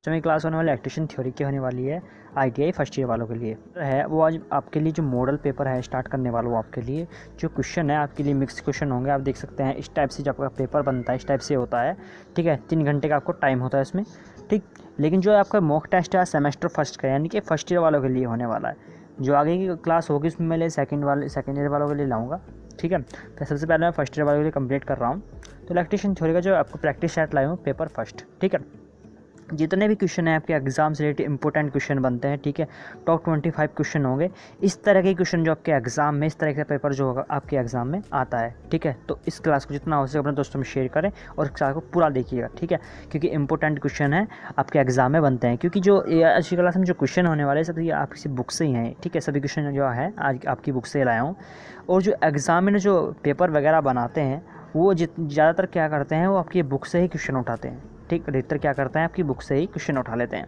जो क्लास होने वाली इलेक्ट्रिशियन थ्योरी की होने वाली है आईटीआई फर्स्ट ईयर वालों के लिए है। वो आज आपके लिए जो मॉडल पेपर है स्टार्ट करने वाला वो आपके लिए जो क्वेश्चन है आपके लिए मिक्स क्वेश्चन होंगे। आप देख सकते हैं इस टाइप से जब आपका पेपर बनता है इस टाइप से होता है। ठीक है, 3 घंटे का आपको टाइम होता है इसमें। ठीक, लेकिन जो आपका मॉक टेस्ट है सेमेस्टर फर्स्ट का यानी कि फर्स्ट ईयर वालों के लिए होने वाला है। जो आगे की क्लास होगी उसमें मैं सेकेंड ईयर वालों के लिए लाऊंगा। ठीक है, तो सबसे पहले मैं फर्स्ट ईयर वालों के लिए कंप्लीट कर रहा हूँ। तो इलेक्ट्रिशियन थ्योरी का जो आपको प्रैक्टिस सेट लाया हूँ पेपर फर्स्ट। ठीक है, जितने भी क्वेश्चन हैं आपके एग्ज़ाम से रिलेटेड इंपॉर्टेंट क्वेश्चन बनते हैं। ठीक है, टॉप 25 क्वेश्चन होंगे इस तरह के क्वेश्चन जो आपके एग्ज़ाम में, इस तरह का पेपर जो होगा आपके एग्ज़ाम में आता है। ठीक है, तो इस क्लास को जितना हो सके अपने दोस्तों में शेयर करें और इस क्लास को पूरा देखिएगा। ठीक है, क्योंकि इंपॉर्टेंट क्वेश्चन है आपके एग्ज़ाम में बनते हैं। क्योंकि जो आज की क्लास में जो क्वेश्चन होने वाले सब ये आप किसी बुक से ही हैं। ठीक है, सभी क्वेश्चन जो है आज आपकी बुक से लाया हूँ। और जो एग्ज़ाम में जो पेपर वगैरह बनाते हैं वो ज़्यादातर क्या करते हैं, वो आपकी बुक से ही क्वेश्चन उठाते हैं। ठीक, अधिकतर क्या करते हैं आपकी बुक से ही क्वेश्चन उठा लेते हैं।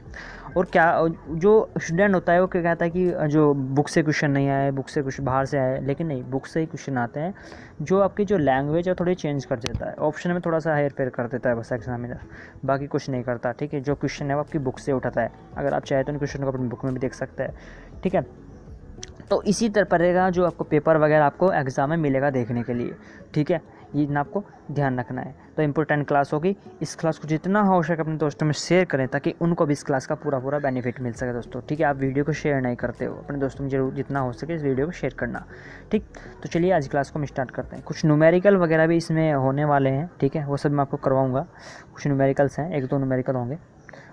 और क्या जो स्टूडेंट होता है वो क्या कहता है कि जो बुक से क्वेश्चन नहीं आए, बुक से कुछ बाहर से आए, लेकिन नहीं, बुक से ही क्वेश्चन आते हैं। जो आपकी जो लैंग्वेज है थोड़ी चेंज कर देता है, ऑप्शन में थोड़ा सा हेर फेर कर देता है बस एग्जामिनर, बाकी कुछ नहीं करता। ठीक है, जो क्वेश्चन है वो आपकी बुक से उठाता है। अगर आप चाहे तो उन क्वेश्चन को अपनी बुक में भी देख सकते हैं। ठीक है, तो इसी तरह रहेगा जो आपको पेपर वगैरह आपको एग्ज़ाम में मिलेगा देखने के लिए। ठीक है, ये ना आपको ध्यान रखना है। तो इम्पोर्टेंट क्लास होगी, इस क्लास को जितना हो सके अपने दोस्तों में शेयर करें ताकि उनको भी इस क्लास का पूरा बेनिफिट मिल सके दोस्तों। ठीक है, आप वीडियो को शेयर नहीं करते हो, अपने दोस्तों में जरूर जितना हो सके इस वीडियो को शेयर करना। ठीक, तो चलिए आज क्लास को हम स्टार्ट करते हैं। कुछ न्यूमेरिकल वगैरह भी इसमें होने वाले हैं। ठीक है, वो सब मैं आपको करवाऊँगा। कुछ न्यूमेरिकल्स हैं, 1-2 न्यूमेरिकल होंगे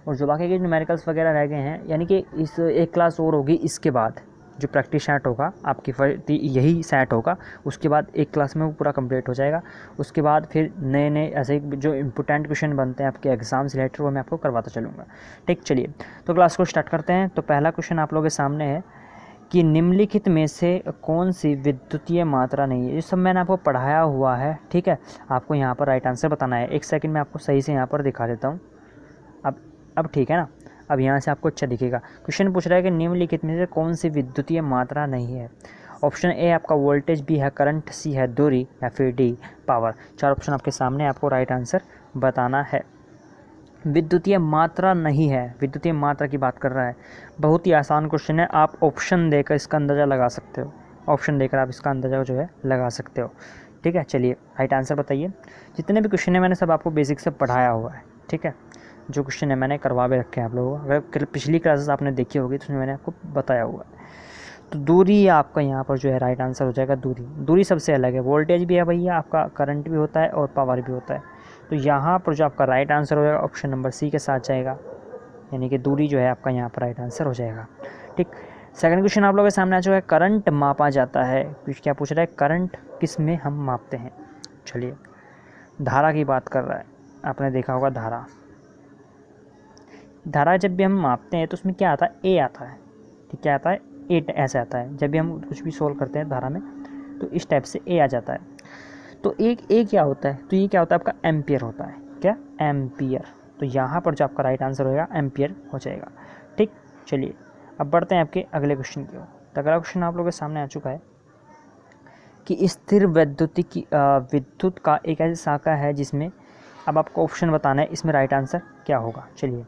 और जो बाकी के न्यूमेरिकल्स वगैरह रह गए हैं, यानी कि इस एक क्लास और होगी इसके बाद जो प्रैक्टिस सेट होगा आपकी यही सेट होगा। उसके बाद एक क्लास में वो पूरा कंप्लीट हो जाएगा। उसके बाद फिर नए नए ऐसे जो इंपॉर्टेंट क्वेश्चन बनते हैं आपके एग्जाम से रिलेटेड वो मैं आपको करवाता चलूँगा। ठीक, चलिए तो क्लास को स्टार्ट करते हैं। तो पहला क्वेश्चन आप लोगों के सामने है कि निम्नलिखित में से कौन सी विद्युतीय मात्रा नहीं है। ये सब मैंने आपको पढ़ाया हुआ है। ठीक है, आपको यहाँ पर राइट आंसर बताना है। एक सेकेंड में आपको सही से यहाँ पर दिखा देता हूँ। अब ठीक है ना, अब यहाँ से आपको अच्छा दिखेगा। क्वेश्चन पूछ रहा है कि निम्नलिखित में से कौन सी विद्युतीय मात्रा नहीं है। ऑप्शन ए आपका वोल्टेज, बी है करंट, सी है दूरी या फिर डी पावर। 4 ऑप्शन आपके सामने, आपको राइट आंसर बताना है। विद्युतीय मात्रा नहीं है, विद्युतीय मात्रा की बात कर रहा है। बहुत ही आसान क्वेश्चन है, आप ऑप्शन देकर इसका अंदाज़ा लगा सकते हो। ऑप्शन देकर आप इसका अंदाज़ा जो है लगा सकते हो। ठीक है, चलिए राइट आंसर बताइए। जितने भी क्वेश्चन है मैंने सब आपको बेसिक से पढ़ाया हुआ है। ठीक है, जो क्वेश्चन है मैंने करवा भी रखे हैं आप लोगों को। अगर पिछली क्लासेस आपने देखी होगी तो उसमें मैंने आपको बताया हुआ है। तो दूरी आपका यहाँ पर जो है राइट आंसर हो जाएगा दूरी सबसे अलग है। वोल्टेज भी है भैया, आपका करंट भी होता है और पावर भी होता है। तो यहाँ पर जो आपका राइट आंसर हो जाएगा ऑप्शन नंबर सी के साथ जाएगा, यानी कि दूरी जो है आपका यहाँ पर राइट आंसर हो जाएगा। ठीक, सेकंड क्वेश्चन आप लोगों के सामने आ चुका है। करंट मापा जाता है, क्या पूछ रहा है, करंट किस में हम मापते हैं। चलिए, धारा की बात कर रहा है। आपने देखा होगा धारा जब भी हम मापते हैं तो उसमें क्या आता है, ए आता है। ठीक, क्या आता है, ए ऐसे आता है। जब भी हम कुछ भी सोल्व करते हैं धारा में तो इस टाइप से ए आ जाता है। तो एक ए क्या होता है, तो ये क्या होता है आपका एम्पियर होता है। क्या, एम्पियर। तो यहाँ पर जो आपका राइट आंसर होगा एम्पियर हो जाएगा। ठीक, चलिए अब बढ़ते हैं आपके अगले क्वेश्चन की ओर। तो अगला क्वेश्चन आप लोगों के सामने आ चुका है कि स्थिर विद्युत का एक ऐसी शाखा है जिसमें, अब आपको ऑप्शन बताना है इसमें राइट आंसर क्या होगा। चलिए,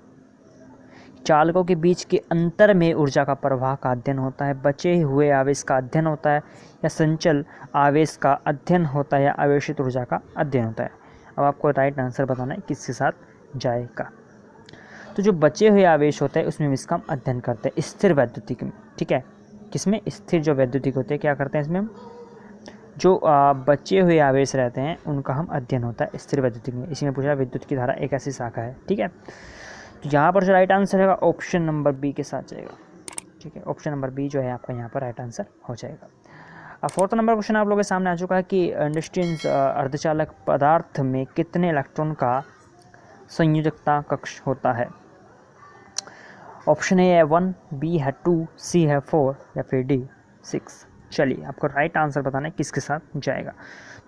चालकों के बीच के अंतर में ऊर्जा का प्रवाह का अध्ययन होता है, बचे हुए आवेश का अध्ययन होता है, या संचल आवेश का अध्ययन होता है, या आवेशित ऊर्जा का अध्ययन होता है। अब आपको राइट आंसर बताना है किसके साथ जाएगा। तो जो बचे हुए आवेश होते हैं उसमें इसका हम अध्ययन करते हैं स्थिर वैद्युतिक में। ठीक है, किसमें, स्थिर जो वैद्युतिक होते हैं क्या करते हैं इसमें हम, जो बचे हुए आवेश रहते हैं उनका हम अध्ययन होता है स्थिर वैद्युतिक में। इसी में पूछा विद्युत की धारा एक ऐसी शाखा है। ठीक है, तो यहाँ पर जो राइट आंसर है ऑप्शन नंबर बी के साथ जाएगा। ठीक है, ऑप्शन नंबर बी जो है आपका यहाँ पर राइट आंसर हो जाएगा। अब फोर्थ नंबर क्वेश्चन आप लोगों के सामने आ चुका है कि इंडस्ट्रियल अर्धचालक पदार्थ में कितने इलेक्ट्रॉन का संयोजकता कक्ष होता है। ऑप्शन ए है 1, बी है 2, सी है 4 या फिर डी 6। चलिए आपको राइट आंसर बताना है किसके साथ जाएगा।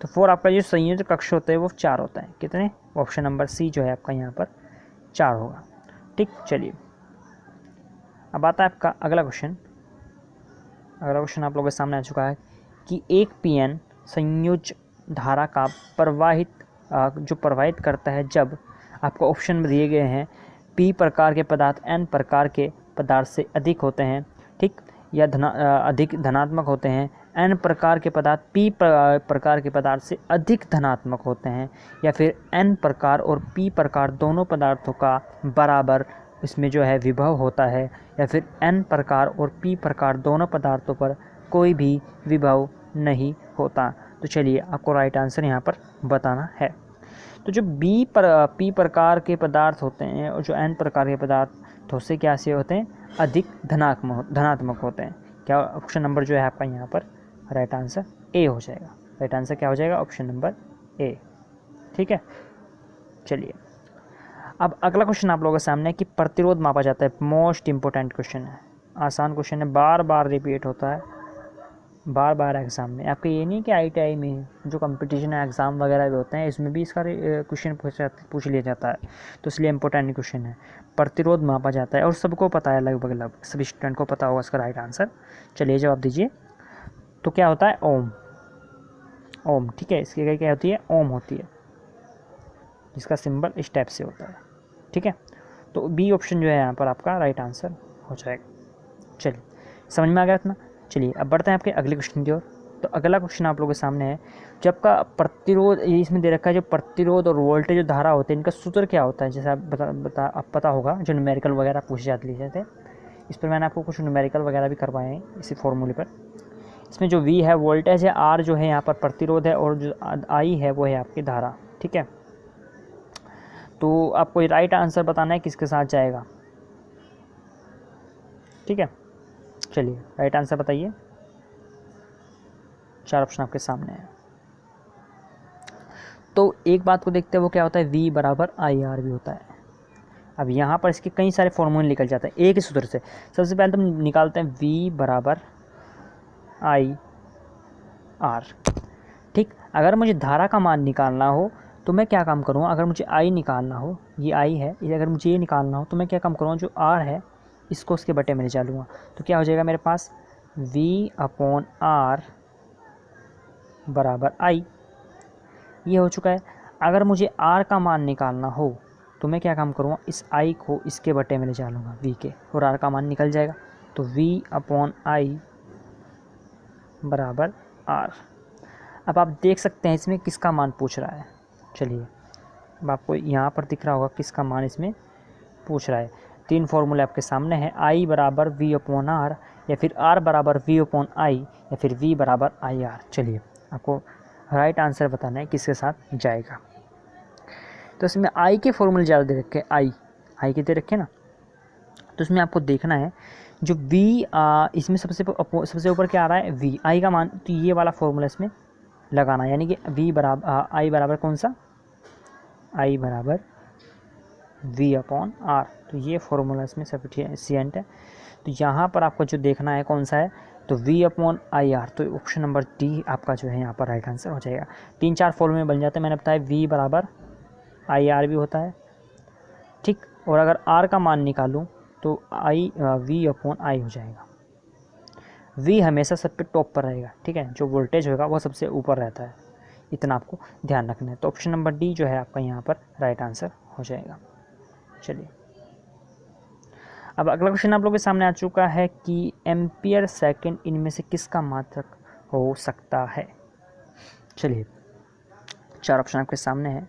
तो 4 आपका जो संयोजक कक्ष होता है वो 4 होता है। कितने, ऑप्शन नंबर सी जो है आपका यहाँ पर 4 होगा। ठीक, चलिए अब आता है आपका अगला क्वेश्चन। अगला क्वेश्चन आप लोगों के सामने आ चुका है कि एक पीएन संयोज धारा का प्रवाहित करता है जब, आपको ऑप्शन में दिए गए हैं P प्रकार के पदार्थ N प्रकार के पदार्थ से अधिक होते हैं, ठीक, या अधिक धनात्मक होते हैं। N प्रकार के पदार्थ P प्रकार के पदार्थ से अधिक धनात्मक होते हैं, या फिर N प्रकार और P प्रकार दोनों पदार्थों का बराबर इसमें जो है विभव होता है, या फिर N प्रकार और P प्रकार दोनों पदार्थों पर कोई भी विभव नहीं होता। तो चलिए आपको राइट आंसर यहाँ पर बताना है। तो जो P प्रकार के पदार्थ होते हैं और जो N प्रकार के पदार्थ से क्या से होते हैं, अधिक धनात्मक होते हैं। क्या ऑप्शन नंबर जो है आपका यहाँ पर राइट आंसर ए हो जाएगा। राइट आंसर क्या हो जाएगा, ऑप्शन नंबर ए, ठीक है। चलिए अब अगला क्वेश्चन आप लोगों के सामने है कि प्रतिरोध मापा जाता है। मोस्ट इम्पोर्टेंट क्वेश्चन है, आसान क्वेश्चन है, बार बार रिपीट होता है, बार बार एग्ज़ाम में। आपके ये नहीं कि ITI में जो कंपटीशन है एग्ज़ाम वगैरह भी होते हैं, इसमें भी इसका क्वेश्चन पूछ लिया जाता है, तो इसलिए इम्पोर्टेंट क्वेश्चन है। प्रतिरोध मापा जाता है और सबको पता है, लगभग सभी स्टूडेंट को पता होगा इसका राइट आंसर। चलिए जवाब दीजिए। तो क्या होता है, ओम। ओम, ठीक है, इसकी क्या होती है, ओम होती है, जिसका सिंबल इस टाइप से होता है, ठीक है। तो बी ऑप्शन जो है यहाँ पर आपका राइट आंसर हो जाएगा। चलिए समझ में आ गया इतना। चलिए अब बढ़ते हैं आपके अगले क्वेश्चन की ओर। तो अगला क्वेश्चन आप लोगों के सामने है, जब का प्रतिरोध, ये इसमें दे रखा है, जो प्रतिरोध और वोल्टेज जो धारा होते हैं इनका सूत्र क्या होता है। जैसे आप पता होगा जो न्यूमेरिकल वगैरह पूछे जाते थे, इस पर मैंने आपको कुछ न्यूमेरिकल वगैरह भी करवाए हैं इसी फॉर्मूले पर। इसमें जो V है वोल्टेज है, R जो है यहाँ पर प्रतिरोध है, और जो I है वो है आपकी धारा, ठीक है। तो आपको राइट आंसर बताना है किसके साथ जाएगा, ठीक है। चलिए राइट आंसर बताइए, 4 ऑप्शन आपके सामने है। तो एक बात को देखते हैं, वो क्या होता है, V बराबर IR भी होता है। अब यहाँ पर इसके कई सारे फॉर्मूले निकल जाते हैं एक ही सूत्र से। सबसे पहले तो हम निकालते हैं V बराबर IR, ठीक। अगर मुझे धारा का मान निकालना हो तो मैं क्या काम करूँगा, अगर मुझे I निकालना हो, ये I है, अगर मुझे ये निकालना हो तो मैं क्या काम करूँगा, जो R है इसको उसके बटे में ले जा लूँगा। तो क्या हो जाएगा मेरे पास, V/R बराबर I, ये हो चुका है। अगर मुझे R का मान निकालना हो तो मैं क्या काम करूँगा, इस I को इसके बटे में ले जा लूँगा V के, और R का मान निकल जाएगा। तो V/I बराबर R। अब आप देख सकते हैं इसमें किसका मान पूछ रहा है। चलिए अब आपको यहाँ पर दिख रहा होगा किसका मान इसमें पूछ रहा है। 3 फॉर्मूले आपके सामने हैं, I बराबर V/R, या फिर R बराबर V/I, या फिर V बराबर IR। चलिए आपको राइट आंसर बताना है किसके साथ जाएगा। तो इसमें I के फॉर्मूले ज़्यादा दे रखे हैं, I के दे रखे ना, तो इसमें आपको देखना है जो V, इसमें सबसे ऊपर क्या आ रहा है, V, I का मान, तो ये वाला फॉर्मूला इसमें लगाना है, यानी कि V बराबर I बराबर कौन सा, I बराबर V/R। तो ये फॉर्मूला इसमें सफिशिएंट है। तो यहाँ पर आपको जो देखना है कौन सा है, तो V/IR। तो ऑप्शन नंबर डी आपका जो है यहाँ पर राइट आंसर हो जाएगा। 3-4 फॉर्मूले बन जाते हैं, मैंने बताया V बराबर IR भी होता है, ठीक। और अगर R का मान निकालूं तो V/I हो जाएगा। V हमेशा सब पे टॉप पर रहेगा, ठीक है, जो वोल्टेज होगा वो सबसे ऊपर रहता है, इतना आपको ध्यान रखना है। तो ऑप्शन नंबर डी जो है आपका यहाँ पर राइट आंसर हो जाएगा। चलिए अब अगला क्वेश्चन आप लोगों के सामने आ चुका है कि एम्पियर सेकंड इनमें से किसका मात्रक हो सकता है। चलिए 4 ऑप्शन आपके सामने है,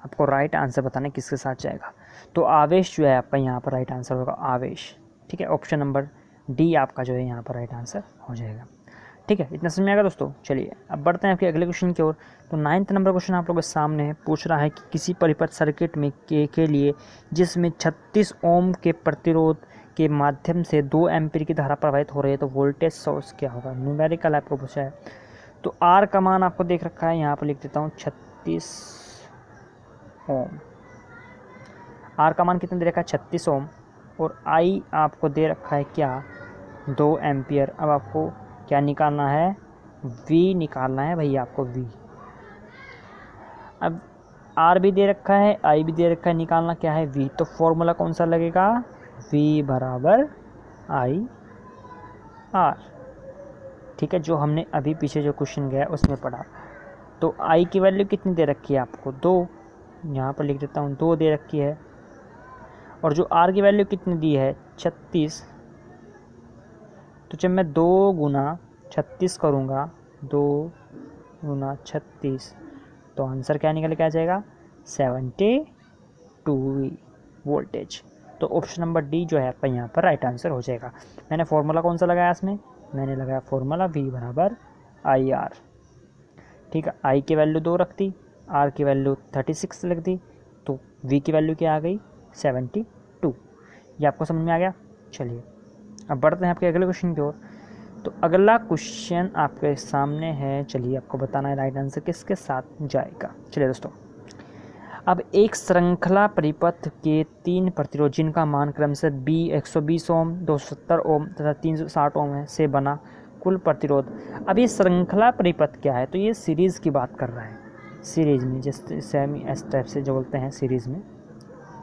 आपको राइट आंसर बताना है किसके साथ जाएगा। तो आवेश जो है आपका यहाँ पर राइट आंसर होगा, आवेश, ठीक है। ऑप्शन नंबर डी आपका जो है यहाँ पर राइट आंसर हो जाएगा, ठीक है। इतना समझ में आएगा दोस्तों। चलिए अब बढ़ते हैं आपके अगले क्वेश्चन की ओर। तो 9th नंबर क्वेश्चन आप लोगों के सामने है, पूछ रहा है कि किसी परिपथ सर्किट में के लिए जिसमें 36 ओम के प्रतिरोध के माध्यम से 2 एम्पीयर की धारा प्रवाहित हो रही है, तो वोल्टेज सोर्स क्या होगा। न्यूमेरिकल आपको पूछा है। तो आर का मान आपको देख रखा है, यहाँ पर लिख देता हूँ 36 ओम। आर का मान कितना दे रखा है, 36 ओम, और आई आपको दे रखा है क्या, 2 एम्पियर। अब आपको क्या निकालना है, V निकालना है भैया आपको, V। अब R भी दे रखा है, I भी दे रखा है, निकालना क्या है, V। तो फॉर्मूला कौन सा लगेगा, V बराबर IR, ठीक है, जो हमने अभी पीछे जो क्वेश्चन गया उसमें पढ़ा। तो I की वैल्यू कितनी दे रखी है आपको, 2, यहाँ पर लिख देता हूँ 2 दे रखी है, और जो आर की वैल्यू कितनी दी है 36, तो जब मैं 2 गुना 36 करूँगा, 2 गुना 36, तो आंसर क्या निकल के आ जाएगा 72 वोल्टेज। तो ऑप्शन नंबर डी जो है आपका यहाँ पर राइट आंसर हो जाएगा। मैंने फॉर्मूला कौन सा लगाया इसमें, मैंने लगाया फॉर्मूला V बराबर IR। ठीक है, I की वैल्यू 2 रख दी, R की वैल्यू 36 रख दी, तो V की वैल्यू क्या आ गई 72। ये आपको समझ में आ गया। चलिए अब बढ़ते हैं आपके अगले क्वेश्चन की ओर। तो अगला क्वेश्चन आपके सामने है, चलिए आपको बताना है राइट आंसर किसके साथ जाएगा। चलिए दोस्तों, अब एक श्रृंखला परिपथ के 3 प्रतिरोध जिनका मान क्रम से 120 ओम, 270 ओम तथा 360 ओम है से बना कुल प्रतिरोध। अब ये श्रृंखला परिपथ क्या है, तो ये सीरीज़ की बात कर रहा है, सीरीज़ में जैसे सेमी एस टाइप से जो बोलते हैं सीरीज़ में।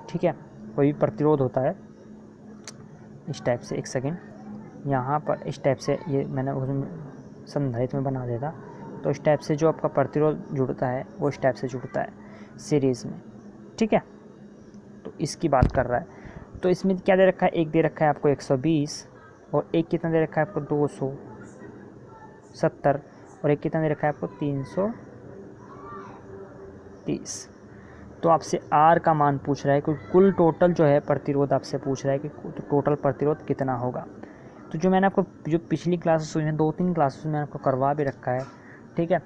ठीक है, कोई भी प्रतिरोध होता है इस टाइप से, एक सेकेंड यहाँ पर इस टाइप से, ये मैंने उसमें संधारित्र में बना देता, तो इस टाइप से जो आपका प्रतिरोध जुड़ता है वो इस टाइप से जुड़ता है सीरीज़ में। ठीक है, तो इसकी बात कर रहा है। तो इसमें क्या दे रखा है, एक दे रखा है आपको 120 और एक कितना दे रखा है आपको 270 और एक कितना दे रखा है आपको 330। तो आपसे R का मान पूछ रहा है, क्योंकि कुल टोटल जो है प्रतिरोध आपसे पूछ रहा है कि टोटल प्रतिरोध कितना होगा। तो जो मैंने आपको जो पिछली क्लासेस हुई हैं 2-3 क्लासेस में आपको करवा भी रखा है। ठीक है,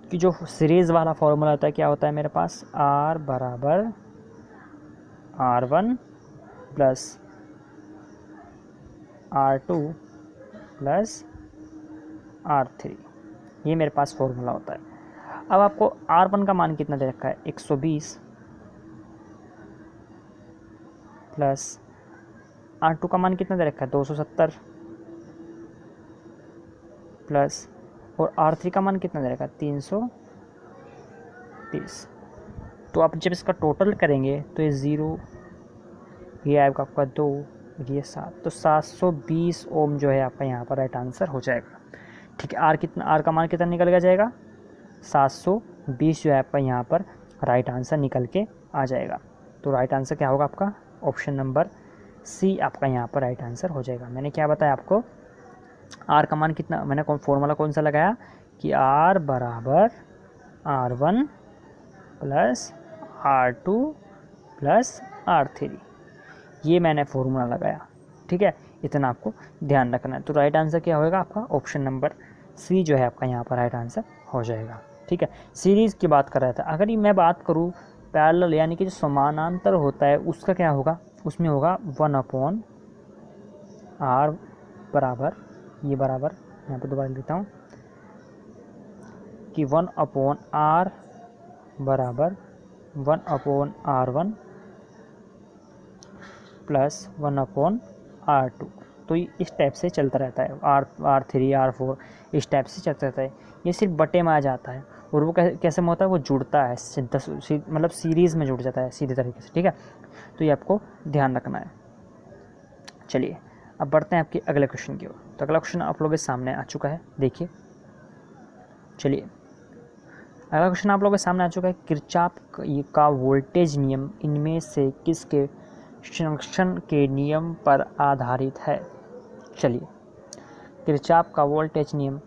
कि जो सीरीज़ वाला फॉर्मूला होता है क्या होता है मेरे पास, R बराबर R1 plus R2 plus R3, ये मेरे पास फॉर्मूला होता है। अब आपको R1 का मान कितना दे रखा है 120 प्लस R2 का मान कितना दे रखा है 270 प्लस और R3 का मान कितना दे रखा है 330। तो आप जब इसका टोटल करेंगे तो ये 0, ये आएगा आपका 2, ये 7, तो 720 ओम जो है आपका यहाँ पर राइट आंसर हो जाएगा। ठीक है, R का मान कितना निकल जाएगा 720 जो है आपका यहाँ पर राइट आंसर निकल के आ जाएगा। तो राइट आंसर क्या होगा आपका, ऑप्शन नंबर सी आपका यहाँ पर राइट आंसर हो जाएगा। मैंने क्या बताया आपको, R का मान कितना, मैंने फॉर्मूला कौन सा लगाया कि R बराबर R1 plus R2 plus R3, ये मैंने फॉर्मूला लगाया। ठीक है, इतना आपको ध्यान रखना है। तो राइट आंसर क्या होगा आपका, ऑप्शन नंबर सी जो है आपका यहाँ पर राइट आंसर हो जाएगा। ठीक है, सीरीज़ की बात कर रहा था। अगर ये मैं बात करूँ पैरेलल यानी कि जो समानांतर होता है उसका क्या होगा, उसमें होगा 1/R बराबर, ये बराबर यहाँ पे दोबारा लिखता हूँ कि 1/R बराबर 1/R1 प्लस 1/R2। तो इस टाइप से चलता रहता है, R3 R4 इस टाइप से चलता रहता है। ये सिर्फ बटे में आ जाता है और वो कैसे में होता है, वो जुड़ता है मतलब सीरीज़ में जुड़ जाता है सीधे तरीके से। ठीक है, तो ये आपको ध्यान रखना है। चलिए अब बढ़ते हैं आपके अगले क्वेश्चन की ओर। तो अगला क्वेश्चन आप लोगों के सामने आ चुका है, देखिए। चलिए अगला क्वेश्चन आप लोगों के सामने आ चुका है, किरचॉफ का वोल्टेज नियम इनमें से किसके संरक्षण के नियम पर आधारित है। चलिए, किरचॉफ का वोल्टेज नियम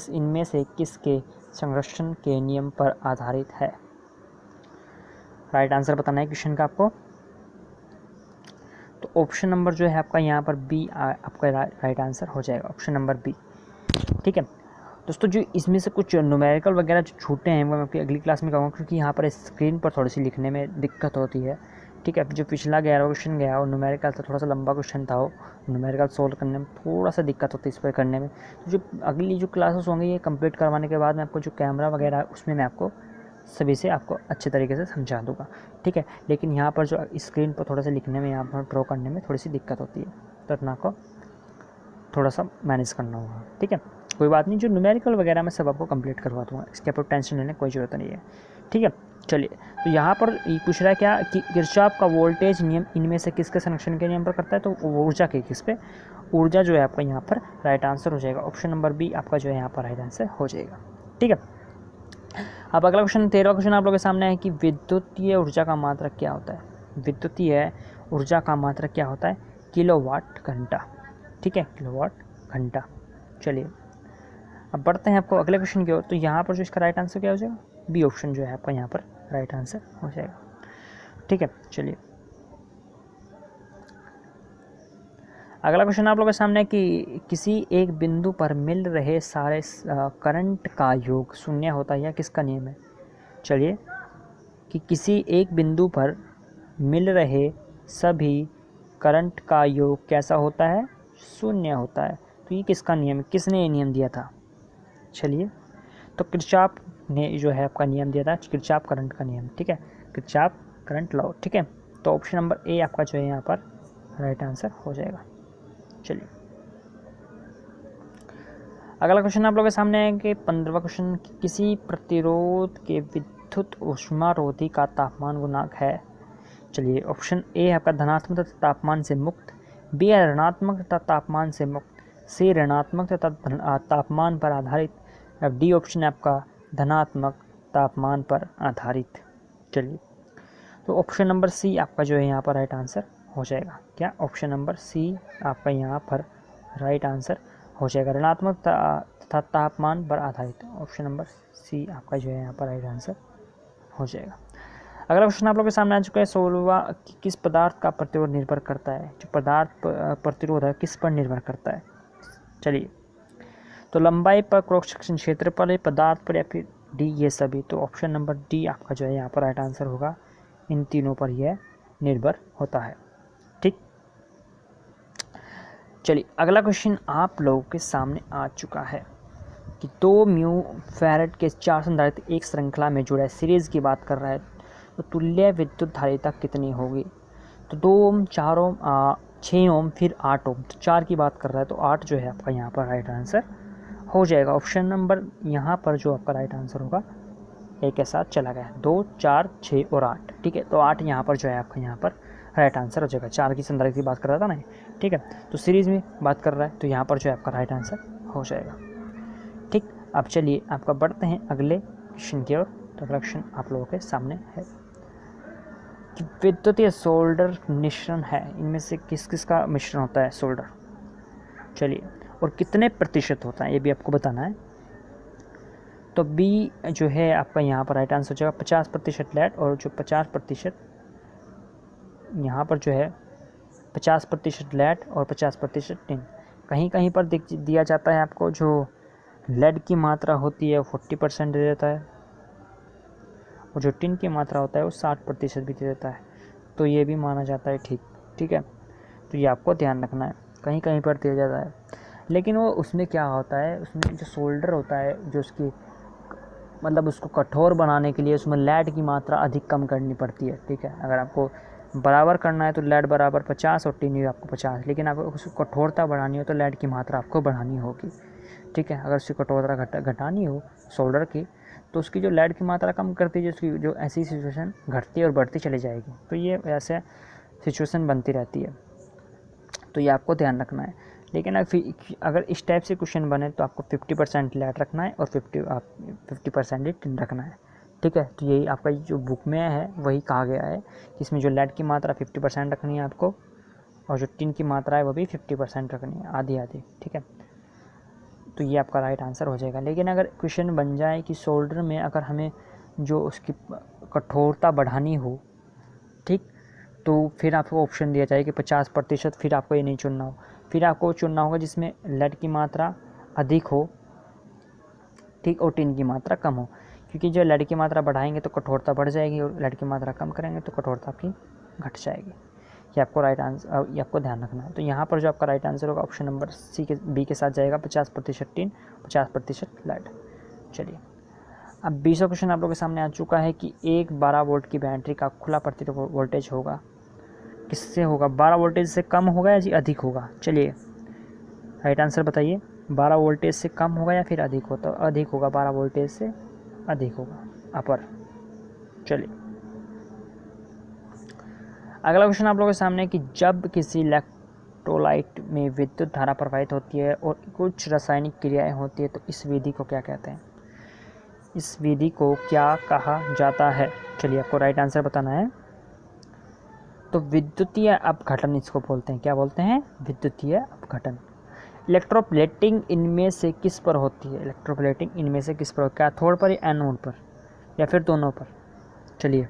इनमें से किसके संरक्षण के नियम पर आधारित है। राइट आंसर बताना है क्वेश्चन का आपको। तो ऑप्शन नंबर जो है आपका यहाँ पर बी आपका राइट आंसर हो जाएगा, ऑप्शन नंबर बी। ठीक है दोस्तों, जो इसमें से कुछ न्यूमेरिकल वगैरह जो छूटे हैं वो मैं आपकी अगली क्लास में कहूँगा, क्योंकि यहाँ पर स्क्रीन पर थोड़ी सी लिखने में दिक्कत होती है। ठीक है, जो पिछला 11वां क्वेश्चन गया और न्यूमेरिकल था, थोड़ा सा लंबा क्वेश्चन था, वो न्यूमेरिकल सोल्व करने में थोड़ा सा दिक्कत होती है इस पर करने में। तो जो अगली जो क्लासेस होंगी ये कंप्लीट करवाने के बाद मैं आपको जो कैमरा वगैरह उसमें मैं आपको सभी से आपको अच्छे तरीके से समझा दूंगा। ठीक है, लेकिन यहाँ पर जो स्क्रीन पर थोड़ा सा लिखने में, यहाँ पर ड्रॉ करने में थोड़ी सी दिक्कत होती है, तो अपना को थोड़ा सा मैनेज करना होगा। ठीक है, कोई बात नहीं, जो न्यूमेरिकल वगैरह मैं सब आपको कंप्लीट करवा दूँगा, इसके ऊपर टेंशन लेने की कोई ज़रूरत नहीं है। ठीक है, चलिए तो यहाँ पर पूछ रहा है क्या कि किरचॉफ का वोल्टेज नियम इनमें से किसके संरक्षण के नियम पर करता है, तो ऊर्जा के किस पे, ऊर्जा जो है आपका यहाँ पर राइट आंसर हो जाएगा, ऑप्शन नंबर बी आपका जो है यहाँ पर राइट आंसर हो जाएगा। ठीक है, अब अगला क्वेश्चन 13वां क्वेश्चन आप लोगों के सामने है कि विद्युतीय ऊर्जा का मात्रक क्या होता है। विद्युतीय ऊर्जा का मात्रक क्या होता है? किलोवाट घंटा। ठीक है, किलोवाट घंटा। चलिए अब बढ़ते हैं आपको अगले क्वेश्चन की ओर। तो यहाँ पर जो इसका राइट आंसर क्या हो जाएगा? बी ऑप्शन जो है आपका यहाँ पर राइट आंसर हो जाएगा। ठीक है, चलिए अगला क्वेश्चन आप लोगों के सामने है कि किसी एक बिंदु पर मिल रहे सारे करंट का योग शून्य होता है, या किसका नियम है? चलिए कि किसी एक बिंदु पर मिल रहे सभी करंट का योग कैसा होता है? शून्य होता है। तो ये किसका नियम है? किसने ये नियम दिया था? चलिए तो किरचॉफ ने जो है आपका नियम दिया था, किरचॉफ करंट का नियम। ठीक है, किरचॉफ करंट लॉ। ठीक है, तो ऑप्शन नंबर ए आपका जो है यहाँ पर राइट आंसर हो जाएगा। चलिए अगला क्वेश्चन आप लोगों के सामने है कि 15वां क्वेश्चन, किसी प्रतिरोध के विद्युत ऊष्मारोधी का तापमान गुणांक है। चलिए ऑप्शन ए है आपका धनात्मक तथा तापमान से मुक्त, बी है ऋणात्मक तथा तापमान से मुक्त, सी ऋणात्मक तथा तापमान पर आधारित, डी ऑप्शन है आपका धनात्मक तापमान पर आधारित। चलिए तो ऑप्शन नंबर सी आपका जो है यहाँ पर राइट आंसर हो जाएगा। क्या? ऑप्शन नंबर सी आपका यहाँ पर राइट आंसर हो जाएगा, ऋणात्मक तथा तापमान पर आधारित। ऑप्शन नंबर सी आपका जो है यहाँ पर राइट आंसर हो जाएगा। अगला क्वेश्चन आप लोगों के सामने आ चुका है, 16वां, किस पदार्थ का प्रतिरोध निर्भर करता है? जो पदार्थ प्रतिरोध है किस पर निर्भर करता है? चलिए तो लंबाई पर, क्रॉस सेक्शन क्षेत्र पर, पदार्थ पर, या फिर डी ये सभी। तो ऑप्शन नंबर डी आपका जो है यहाँ पर राइट आंसर होगा, इन तीनों पर यह निर्भर होता है। ठीक, चलिए अगला क्वेश्चन आप लोगों के सामने आ चुका है कि 2 म्यू फैराड के 4 संधारित्र एक श्रृंखला में जुड़ा है, सीरीज़ की बात कर रहा है, तो तुल्य विद्युत धारिता कितनी होगी? तो 2 ओम, 4 ओम, 6 ओम, फिर 8 ओम। तो 4 की बात कर रहा है, तो 8 जो है आपका यहाँ पर राइट आंसर हो जाएगा। ऑप्शन नंबर यहाँ पर जो आपका राइट आंसर होगा एक के साथ चला गया, 2, 4, 6 और 8। ठीक है, तो 8 यहाँ पर जो है आपका यहाँ पर राइट आंसर हो जाएगा। 4 की संधारित्र की बात कर रहा था ना, ठीक है, तो सीरीज़ में बात कर रहा है, तो यहाँ पर जो है आपका राइट आंसर हो जाएगा। ठीक, अब चलिए आपका बढ़ते हैं अगले क्वेश्चन की ओर। तो अगला क्वेश्चन आप लोगों के सामने है कि विद्युतीय सोल्डर मिश्रण है, इनमें से किस किस का मिश्रण होता है सोल्डर? चलिए और कितने प्रतिशत होता है ये भी आपको बताना है। तो बी जो है आपका यहाँ पर राइट आंसर हो जाएगा, 50% लेड, और जो 50% यहाँ पर जो है 50% लेड और 50% टिन। कहीं कहीं पर दिया जाता है आपको जो लेड की मात्रा होती है 40% दे देता है, और जो टिन की मात्रा होता है वो 60% भी दे देता है। तो ये भी माना जाता है ठीक। ठीक है, तो ये आपको ध्यान रखना है, कहीं कहीं पर दिया जाता है, लेकिन वो उसमें क्या होता है, उसमें जो सोल्डर होता है, जो उसकी मतलब उसको कठोर बनाने के लिए उसमें लेड की मात्रा अधिक कम करनी पड़ती है। ठीक है, अगर आपको बराबर करना है तो लेड बराबर 50 और टिन आपको 50, लेकिन अगर उसको कठोरता बढ़ानी हो तो लेड की मात्रा आपको बढ़ानी होगी। ठीक है, अगर उसकी कठोरता घटानी हो सोल्डर की, तो उसकी जो लेड की मात्रा कम करती है, उसकी जो ऐसी सिचुएशन घटती और बढ़ती चली जाएगी। तो ये ऐसे सिचुएशन बनती रहती है, तो ये आपको ध्यान रखना है। लेकिन अगर इस टाइप से क्वेश्चन बने तो आपको 50% लेड रखना है और 50% ही टिन रखना है। ठीक है, तो यही आपका जो बुक में है वही कहा गया है कि इसमें जो लेड की मात्रा 50% रखनी है आपको, और जो टिन की मात्रा है वो भी 50% रखनी है, आधी आधी। ठीक है, तो ये आपका राइट आंसर हो जाएगा। लेकिन अगर क्वेश्चन बन जाए कि सोल्डर में अगर हमें जो उसकी कठोरता बढ़ानी हो, ठीक, तो फिर आपको ऑप्शन दिया जाए कि 50%, फिर आपको ये नहीं चुनना हो, फिर आपको चुनना होगा जिसमें लेड की मात्रा अधिक हो, ठीक, और टिन की मात्रा कम हो, क्योंकि जो लेड की मात्रा बढ़ाएंगे तो कठोरता बढ़ जाएगी, और लेड की मात्रा कम करेंगे तो कठोरता आपकी घट जाएगी। ये आपको राइट आंसर, ये आपको ध्यान रखना है। तो यहाँ पर जो आपका राइट आंसर होगा ऑप्शन नंबर बी के साथ जाएगा, 50% टिन, 50% लेड। चलिए अब 20वां क्वेश्चन आप लोगों के सामने आ चुका है कि एक 12 वोल्ट की बैटरी का खुला प्रतिरोध वोल्टेज होगा, किससे होगा? 12 वोल्टेज से कम होगा या जी अधिक होगा? चलिए राइट आंसर बताइए, 12 वोल्टेज से कम होगा या फिर अधिक होता? अधिक होगा, 12 वोल्टेज से अधिक होगा, अपर। चलिए अगला क्वेश्चन आप लोगों के सामने कि जब किसी इलेक्ट्रोलाइट में विद्युत धारा प्रवाहित होती है और कुछ रासायनिक क्रियाएं होती है, तो इस विधि को क्या कहते हैं? इस विधि को क्या कहा जाता है? चलिए आपको राइट आंसर बताना है। तो विद्युतीय अपघटन इसको बोलते हैं, क्या बोलते हैं? विद्युतीय अपघटन। इलेक्ट्रोप्लेटिंग इनमें से किस पर होती है? इलेक्ट्रोप्लेटिंग इनमें से किस पर? कैथोड पर या एनोड पर या फिर दोनों पर? चलिए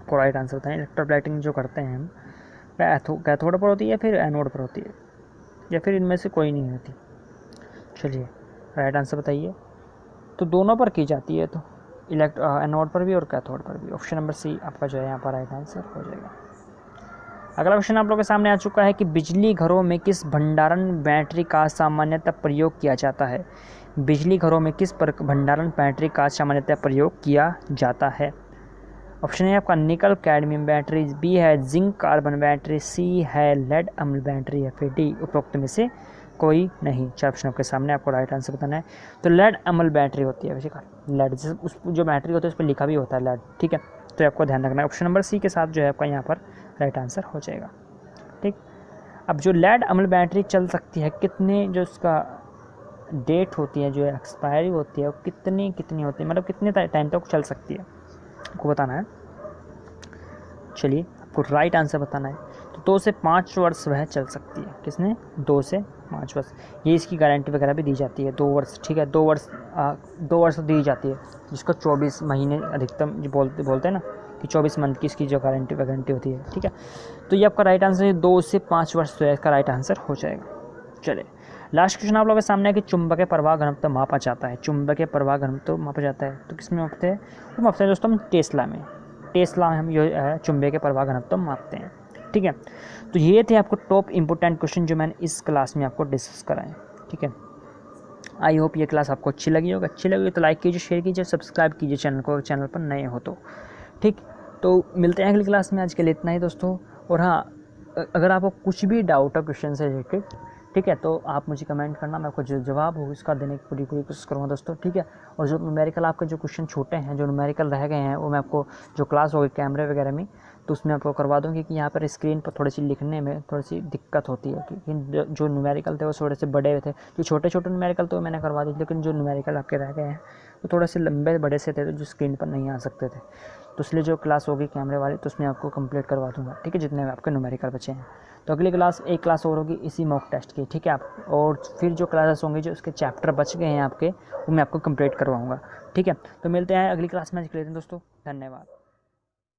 को राइट आंसर बताएं। इलेक्ट्रोप्लेटिंग जो करते हैं हम कैथोड पर होती है या फिर एनोड पर होती है या फिर इनमें से कोई नहीं होती? चलिए राइट आंसर बताइए। तो दोनों पर की जाती है, तो एनोड पर भी और कैथोड पर भी। ऑप्शन नंबर सी आपका जो है यहाँ पर राइट आंसर हो जाएगा। अगला क्वेश्चन आप लोगों के सामने आ चुका है कि बिजली घरों में किस भंडारण बैटरी का सामान्यतः प्रयोग किया जाता है? बिजली घरों में किस भंडारण बैटरी का सामान्यतः प्रयोग किया जाता है? ऑप्शन है आपका निकल कैडमियम बैटरी, बी है जिंक कार्बन बैटरी, सी है लेड अम्ल बैटरी या फिर डी उपरोक्त में से कोई नहीं। चार ऑप्शन आपके सामने, आपको राइट आंसर बताना है। तो लेड अम्ल बैटरी होती है, वैसे लेड उस जो बैटरी होती है उस पर लिखा भी होता है लेड, ठीक है, तो आपको ध्यान रखना है। ऑप्शन नंबर सी के साथ जो है आपका यहाँ पर राइट आंसर हो जाएगा। ठीक, अब जो लेड अम्ल बैटरी चल सकती है, कितने जो उसका डेट होती है, जो एक्सपायरी होती है, वो कितनी होती है, मतलब कितने टाइम तक चल सकती है, आपको बताना है। चलिए आपको राइट आंसर बताना है। तो 2 से 5 वर्ष वह चल सकती है। किसने? 2 से 5 वर्ष। ये इसकी गारंटी वगैरह भी दी जाती है, 2 वर्ष, ठीक है, 2 वर्ष दी जाती है, जिसको 24 महीने अधिकतम जो बोलते हैं ना कि 24 मंथ की इसकी जो गारंटी होती है, ठीक है। तो ये आपका राइट आंसर है, 2 से 5 वर्ष, तो इसका राइट आंसर हो जाएगा। चलिए लास्ट क्वेश्चन आप लोगों के सामने है कि चुंबकीय प्रवाह घनत्व मापा जाता है। चुंबकीय प्रवाह घनत्व मापा जाता है, तो किस में मापते हैं? वो मापते हैं दोस्तों हम टेस्ला में हम जो है चुंबकीय प्रवाह घनत्व मापते हैं, ठीक है। तो ये थे आपको टॉप इंपोर्टेंट क्वेश्चन जो मैंने इस क्लास में आपको डिस्कस कराए, ठीक है। आई होप ये क्लास आपको अच्छी लगी होगी, तो लाइक कीजिए, शेयर कीजिए, सब्सक्राइब कीजिए चैनल को, चैनल पर नए हो तो, ठीक। तो मिलते हैं अगली क्लास में, आज के लिए इतना ही दोस्तों। और हाँ, अगर आपको कुछ भी डाउट है क्वेश्चन से रिलेटेड, ठीक है, तो आप मुझे कमेंट करना, मैं आपको जो जवाब हो उसका देने की पूरी कोशिश करूँगा दोस्तों, ठीक है। और जो न्यूमेरिकल आपके जो क्वेश्चन छोटे हैं, जो न्यूमेरिकल रह गए हैं, वो मैं आपको जो क्लास होगी कैमरे वगैरह में, तो उसमें आपको करवा दूँगी कि यहाँ पर स्क्रीन पर थोड़ी सी लिखने में थोड़ी सी दिक्कत होती है, क्योंकि जो न्यूमेरिकल थे वो थोड़े से बड़े थे, जो छोटे न्यूमेरिकल तो मैंने करवा दी, लेकिन जो न्यूमेरिकल आपके रह गए हैं वो थोड़े से लंबे बड़े से थे, तो जो स्क्रीन पर नहीं आ सकते थे, तो इसलिए जो क्लास होगी कैमरे वाली, तो उसमें आपको कंप्लीट करवा दूँगा, ठीक है, जितने आपके न्यूमेरिकल बचे हैं। तो अगली क्लास, एक क्लास और होगी इसी मॉक टेस्ट की, ठीक है आप, और फिर जो क्लासेस होंगी जो उसके चैप्टर बच गए हैं आपके, वो मैं आपको कंप्लीट करवाऊँगा, ठीक है। तो मिलते हैं अगली क्लास में, आज के लिए दोस्तों, धन्यवाद।